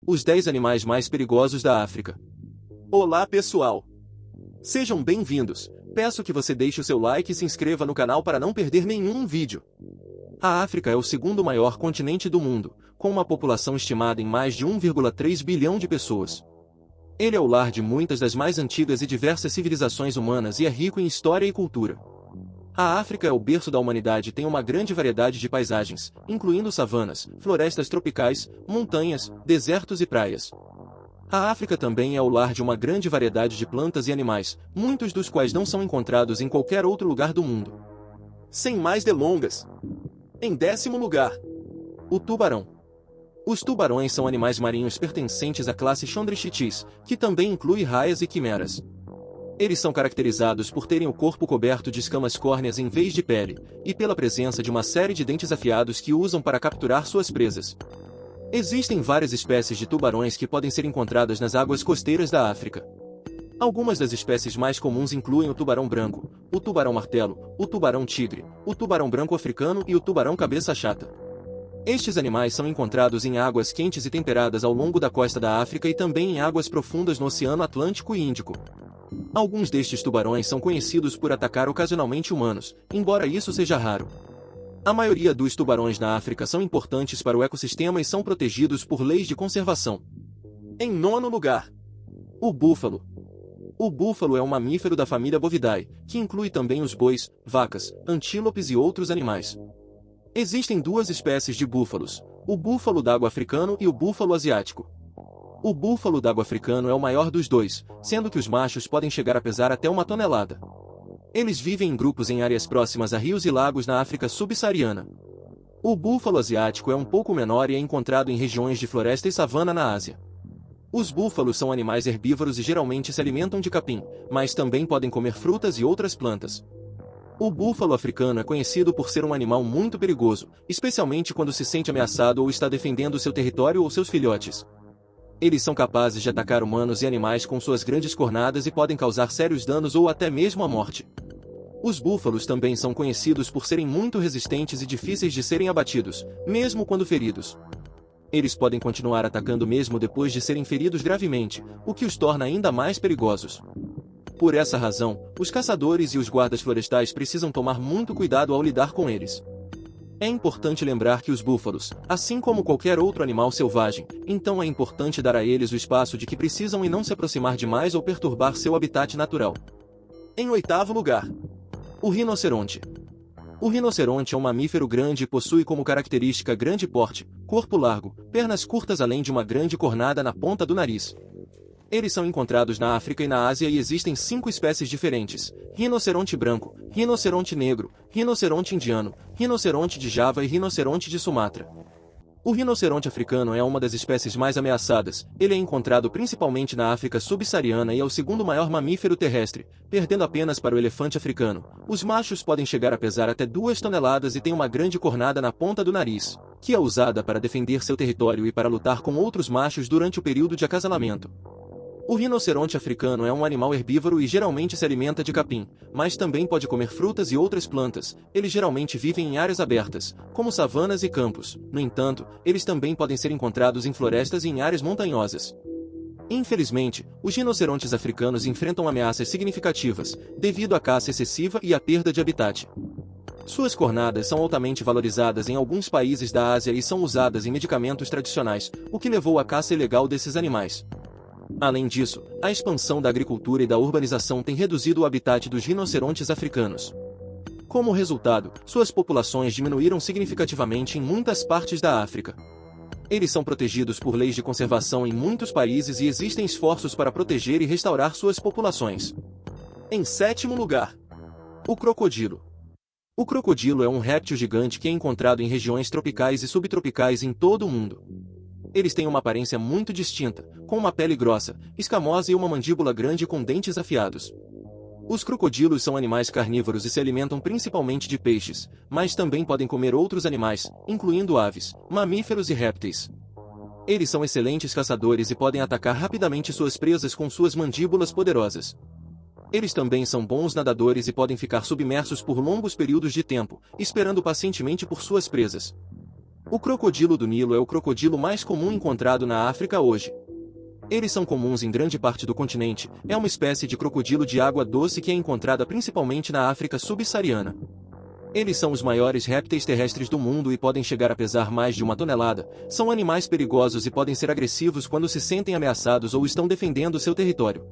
Os 10 animais mais perigosos da África. Olá pessoal! Sejam bem-vindos. Peço que você deixe o seu like e se inscreva no canal para não perder nenhum vídeo. A África é o segundo maior continente do mundo, com uma população estimada em mais de 1,3 bilhão de pessoas. Ele é o lar de muitas das mais antigas e diversas civilizações humanas e é rico em história e cultura. A África é o berço da humanidade e tem uma grande variedade de paisagens, incluindo savanas, florestas tropicais, montanhas, desertos e praias. A África também é o lar de uma grande variedade de plantas e animais, muitos dos quais não são encontrados em qualquer outro lugar do mundo. Sem mais delongas. Em 10º lugar, o tubarão. Os tubarões são animais marinhos pertencentes à classe Chondrichthyes, que também inclui raias e quimeras. Eles são caracterizados por terem o corpo coberto de escamas córneas em vez de pele, e pela presença de uma série de dentes afiados que usam para capturar suas presas. Existem várias espécies de tubarões que podem ser encontradas nas águas costeiras da África. Algumas das espécies mais comuns incluem o tubarão branco, o tubarão martelo, o tubarão tigre, o tubarão branco africano e o tubarão cabeça chata. Estes animais são encontrados em águas quentes e temperadas ao longo da costa da África e também em águas profundas no Oceano Atlântico e Índico. Alguns destes tubarões são conhecidos por atacar ocasionalmente humanos, embora isso seja raro. A maioria dos tubarões na África são importantes para o ecossistema e são protegidos por leis de conservação. Em 9º lugar, o búfalo. O búfalo é um mamífero da família Bovidae, que inclui também os bois, vacas, antílopes e outros animais. Existem duas espécies de búfalos, o búfalo d'água africano e o búfalo asiático. O búfalo d'água africano é o maior dos dois, sendo que os machos podem chegar a pesar até 1 tonelada. Eles vivem em grupos em áreas próximas a rios e lagos na África subsaariana. O búfalo asiático é um pouco menor e é encontrado em regiões de floresta e savana na Ásia. Os búfalos são animais herbívoros e geralmente se alimentam de capim, mas também podem comer frutas e outras plantas. O búfalo africano é conhecido por ser um animal muito perigoso, especialmente quando se sente ameaçado ou está defendendo seu território ou seus filhotes. Eles são capazes de atacar humanos e animais com suas grandes cornadas e podem causar sérios danos ou até mesmo a morte. Os búfalos também são conhecidos por serem muito resistentes e difíceis de serem abatidos, mesmo quando feridos. Eles podem continuar atacando mesmo depois de serem feridos gravemente, o que os torna ainda mais perigosos. Por essa razão, os caçadores e os guardas florestais precisam tomar muito cuidado ao lidar com eles. É importante lembrar que os búfalos, assim como qualquer outro animal selvagem, então é importante dar a eles o espaço de que precisam e não se aproximar demais ou perturbar seu habitat natural. Em 8º lugar, o rinoceronte. O rinoceronte é um mamífero grande e possui como característica grande porte, corpo largo, pernas curtas além de uma grande cornada na ponta do nariz. Eles são encontrados na África e na Ásia e existem 5 espécies diferentes: rinoceronte branco, rinoceronte negro, rinoceronte indiano, rinoceronte de Java e rinoceronte de Sumatra. O rinoceronte africano é uma das espécies mais ameaçadas. Ele é encontrado principalmente na África subsaariana e é o segundo maior mamífero terrestre, perdendo apenas para o elefante africano. Os machos podem chegar a pesar até 2 toneladas e têm uma grande cornada na ponta do nariz, que é usada para defender seu território e para lutar com outros machos durante o período de acasalamento. O rinoceronte africano é um animal herbívoro e geralmente se alimenta de capim, mas também pode comer frutas e outras plantas. Eles geralmente vivem em áreas abertas, como savanas e campos. No entanto, eles também podem ser encontrados em florestas e em áreas montanhosas. Infelizmente, os rinocerontes africanos enfrentam ameaças significativas, devido à caça excessiva e à perda de habitat. Suas cornadas são altamente valorizadas em alguns países da Ásia e são usadas em medicamentos tradicionais, o que levou à caça ilegal desses animais. Além disso, a expansão da agricultura e da urbanização tem reduzido o habitat dos rinocerontes africanos. Como resultado, suas populações diminuíram significativamente em muitas partes da África. Eles são protegidos por leis de conservação em muitos países e existem esforços para proteger e restaurar suas populações. Em 7º lugar, o crocodilo. O crocodilo é um réptil gigante que é encontrado em regiões tropicais e subtropicais em todo o mundo. Eles têm uma aparência muito distinta, com uma pele grossa, escamosa e uma mandíbula grande com dentes afiados. Os crocodilos são animais carnívoros e se alimentam principalmente de peixes, mas também podem comer outros animais, incluindo aves, mamíferos e répteis. Eles são excelentes caçadores e podem atacar rapidamente suas presas com suas mandíbulas poderosas. Eles também são bons nadadores e podem ficar submersos por longos períodos de tempo, esperando pacientemente por suas presas. O crocodilo do Nilo é o crocodilo mais comum encontrado na África hoje. Eles são comuns em grande parte do continente, é uma espécie de crocodilo de água doce que é encontrada principalmente na África subsaariana. Eles são os maiores répteis terrestres do mundo e podem chegar a pesar mais de 1 tonelada, são animais perigosos e podem ser agressivos quando se sentem ameaçados ou estão defendendo seu território.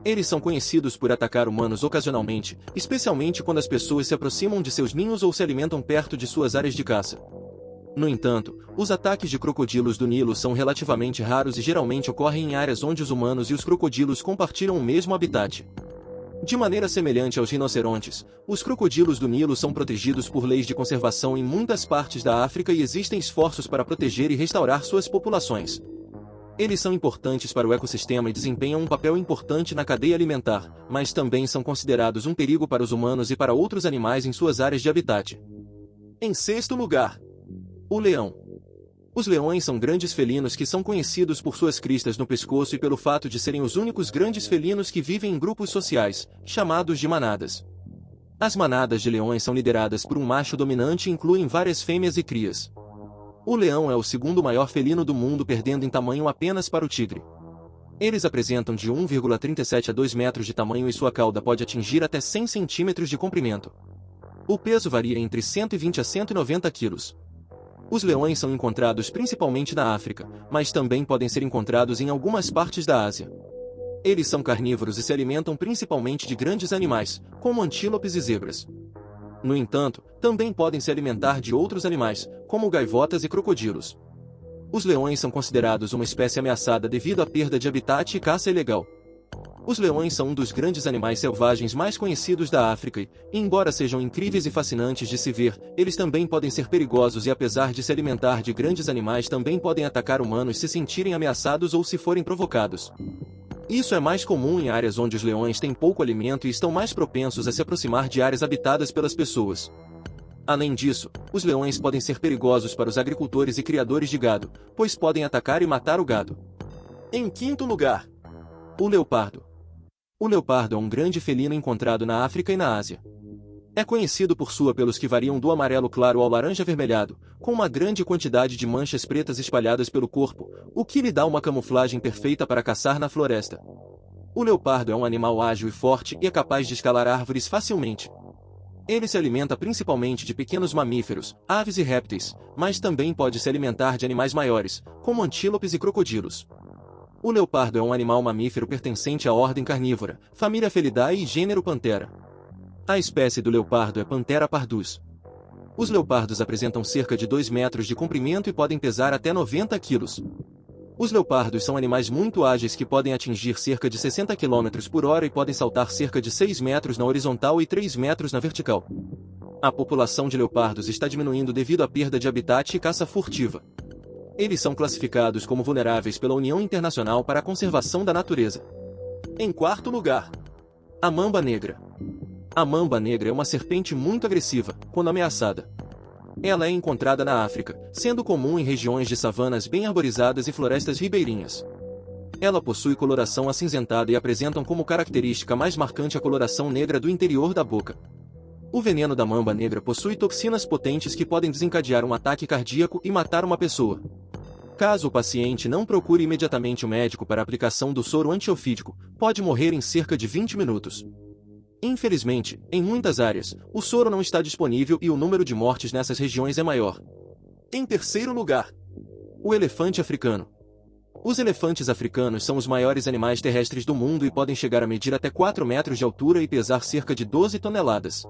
Eles são conhecidos por atacar humanos ocasionalmente, especialmente quando as pessoas se aproximam de seus ninhos ou se alimentam perto de suas áreas de caça. No entanto, os ataques de crocodilos do Nilo são relativamente raros e geralmente ocorrem em áreas onde os humanos e os crocodilos compartilham o mesmo habitat. De maneira semelhante aos rinocerontes, os crocodilos do Nilo são protegidos por leis de conservação em muitas partes da África e existem esforços para proteger e restaurar suas populações. Eles são importantes para o ecossistema e desempenham um papel importante na cadeia alimentar, mas também são considerados um perigo para os humanos e para outros animais em suas áreas de habitat. Em sexto lugar, o leão. Os leões são grandes felinos que são conhecidos por suas cristas no pescoço e pelo fato de serem os únicos grandes felinos que vivem em grupos sociais, chamados de manadas. As manadas de leões são lideradas por um macho dominante e incluem várias fêmeas e crias. O leão é o segundo maior felino do mundo, perdendo em tamanho apenas para o tigre. Eles apresentam de 1,37 a 2 metros de tamanho e sua cauda pode atingir até 100 centímetros de comprimento. O peso varia entre 120 a 190 quilos. Os leões são encontrados principalmente na África, mas também podem ser encontrados em algumas partes da Ásia. Eles são carnívoros e se alimentam principalmente de grandes animais, como antílopes e zebras. No entanto, também podem se alimentar de outros animais, como gaivotas e crocodilos. Os leões são considerados uma espécie ameaçada devido à perda de habitat e caça ilegal. Os leões são um dos grandes animais selvagens mais conhecidos da África e, embora sejam incríveis e fascinantes de se ver, eles também podem ser perigosos e, apesar de se alimentar de grandes animais, também podem atacar humanos se sentirem ameaçados ou se forem provocados. Isso é mais comum em áreas onde os leões têm pouco alimento e estão mais propensos a se aproximar de áreas habitadas pelas pessoas. Além disso, os leões podem ser perigosos para os agricultores e criadores de gado, pois podem atacar e matar o gado. Em quinto lugar, o leopardo. O leopardo é um grande felino encontrado na África e na Ásia. É conhecido por sua pelos que variam do amarelo claro ao laranja avermelhado, com uma grande quantidade de manchas pretas espalhadas pelo corpo, o que lhe dá uma camuflagem perfeita para caçar na floresta. O leopardo é um animal ágil e forte e é capaz de escalar árvores facilmente. Ele se alimenta principalmente de pequenos mamíferos, aves e répteis, mas também pode se alimentar de animais maiores, como antílopes e crocodilos. O leopardo é um animal mamífero pertencente à ordem carnívora, família Felidae e gênero Panthera. A espécie do leopardo é Panthera pardus. Os leopardos apresentam cerca de 2 metros de comprimento e podem pesar até 90 quilos. Os leopardos são animais muito ágeis que podem atingir cerca de 60 km por hora e podem saltar cerca de 6 metros na horizontal e 3 metros na vertical. A população de leopardos está diminuindo devido à perda de habitat e caça furtiva. Eles são classificados como vulneráveis pela União Internacional para a Conservação da Natureza. Em quarto lugar, a mamba negra. A mamba negra é uma serpente muito agressiva, quando ameaçada. Ela é encontrada na África, sendo comum em regiões de savanas bem arborizadas e florestas ribeirinhas. Ela possui coloração acinzentada e apresentam como característica mais marcante a coloração negra do interior da boca. O veneno da mamba negra possui toxinas potentes que podem desencadear um ataque cardíaco e matar uma pessoa. Caso o paciente não procure imediatamente o médico para a aplicação do soro antiofídico, pode morrer em cerca de 20 minutos. Infelizmente, em muitas áreas, o soro não está disponível e o número de mortes nessas regiões é maior. Em terceiro lugar, o elefante africano. Os elefantes africanos são os maiores animais terrestres do mundo e podem chegar a medir até 4 metros de altura e pesar cerca de 12 toneladas.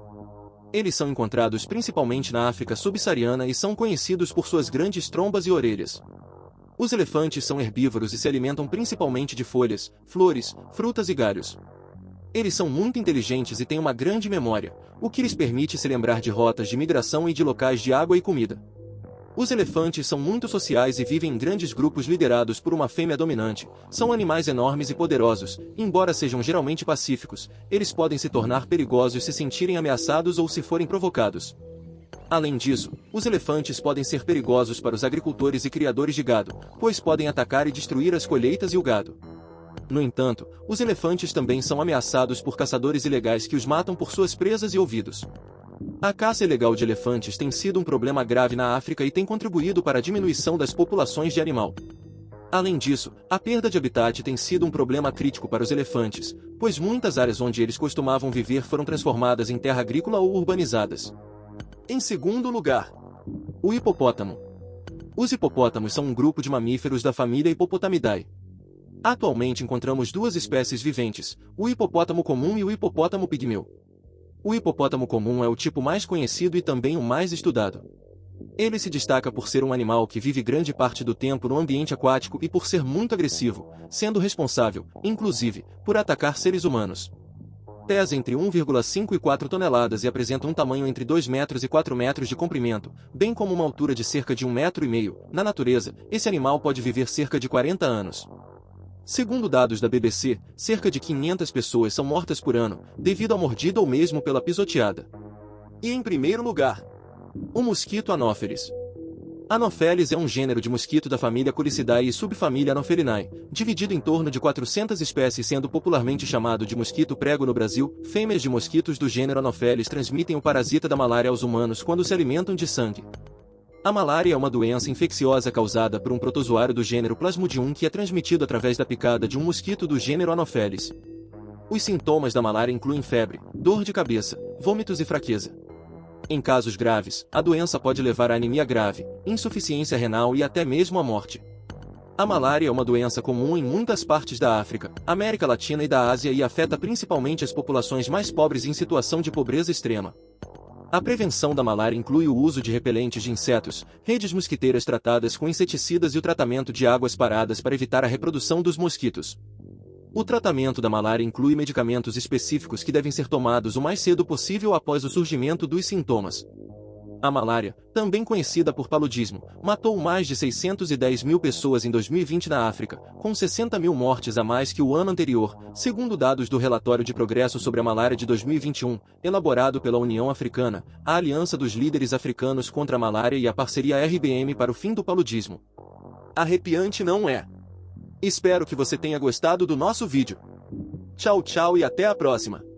Eles são encontrados principalmente na África subsaariana e são conhecidos por suas grandes trombas e orelhas. Os elefantes são herbívoros e se alimentam principalmente de folhas, flores, frutas e galhos. Eles são muito inteligentes e têm uma grande memória, o que lhes permite se lembrar de rotas de migração e de locais de água e comida. Os elefantes são muito sociais e vivem em grandes grupos liderados por uma fêmea dominante. São animais enormes e poderosos, embora sejam geralmente pacíficos, eles podem se tornar perigosos se sentirem ameaçados ou se forem provocados. Além disso, os elefantes podem ser perigosos para os agricultores e criadores de gado, pois podem atacar e destruir as colheitas e o gado. No entanto, os elefantes também são ameaçados por caçadores ilegais que os matam por suas presas e ouvidos. A caça ilegal de elefantes tem sido um problema grave na África e tem contribuído para a diminuição das populações de animal. Além disso, a perda de habitat tem sido um problema crítico para os elefantes, pois muitas áreas onde eles costumavam viver foram transformadas em terra agrícola ou urbanizadas. Em segundo lugar, o hipopótamo. Os hipopótamos são um grupo de mamíferos da família Hippopotamidae. Atualmente encontramos duas espécies viventes, o hipopótamo comum e o hipopótamo pigmeu. O hipopótamo comum é o tipo mais conhecido e também o mais estudado. Ele se destaca por ser um animal que vive grande parte do tempo no ambiente aquático e por ser muito agressivo, sendo responsável, inclusive, por atacar seres humanos. Pesa entre 1,5 e 4 toneladas e apresenta um tamanho entre 2 metros e 4 metros de comprimento, bem como uma altura de cerca de 1,5 metro. Na natureza, esse animal pode viver cerca de 40 anos. Segundo dados da BBC, cerca de 500 pessoas são mortas por ano, devido à mordida ou mesmo pela pisoteada. E em primeiro lugar, o mosquito Anopheles. Anopheles é um gênero de mosquito da família Colicidae e subfamília Anophelinae, dividido em torno de 400 espécies, sendo popularmente chamado de mosquito prego no Brasil. Fêmeas de mosquitos do gênero Anopheles transmitem o parasita da malária aos humanos quando se alimentam de sangue. A malária é uma doença infecciosa causada por um protozoário do gênero Plasmodium que é transmitido através da picada de um mosquito do gênero Anopheles. Os sintomas da malária incluem febre, dor de cabeça, vômitos e fraqueza. Em casos graves, a doença pode levar a anemia grave, insuficiência renal e até mesmo a morte. A malária é uma doença comum em muitas partes da África, América Latina e da Ásia e afeta principalmente as populações mais pobres em situação de pobreza extrema. A prevenção da malária inclui o uso de repelentes de insetos, redes mosquiteiras tratadas com inseticidas e o tratamento de águas paradas para evitar a reprodução dos mosquitos. O tratamento da malária inclui medicamentos específicos que devem ser tomados o mais cedo possível após o surgimento dos sintomas. A malária, também conhecida por paludismo, matou mais de 610 mil pessoas em 2020 na África, com 60 mil mortes a mais que o ano anterior, segundo dados do Relatório de Progresso sobre a Malária de 2021, elaborado pela União Africana, a Aliança dos Líderes Africanos contra a Malária e a Parceria RBM para o Fim do Paludismo. Arrepiante, não é? Espero que você tenha gostado do nosso vídeo. Tchau, tchau e até a próxima!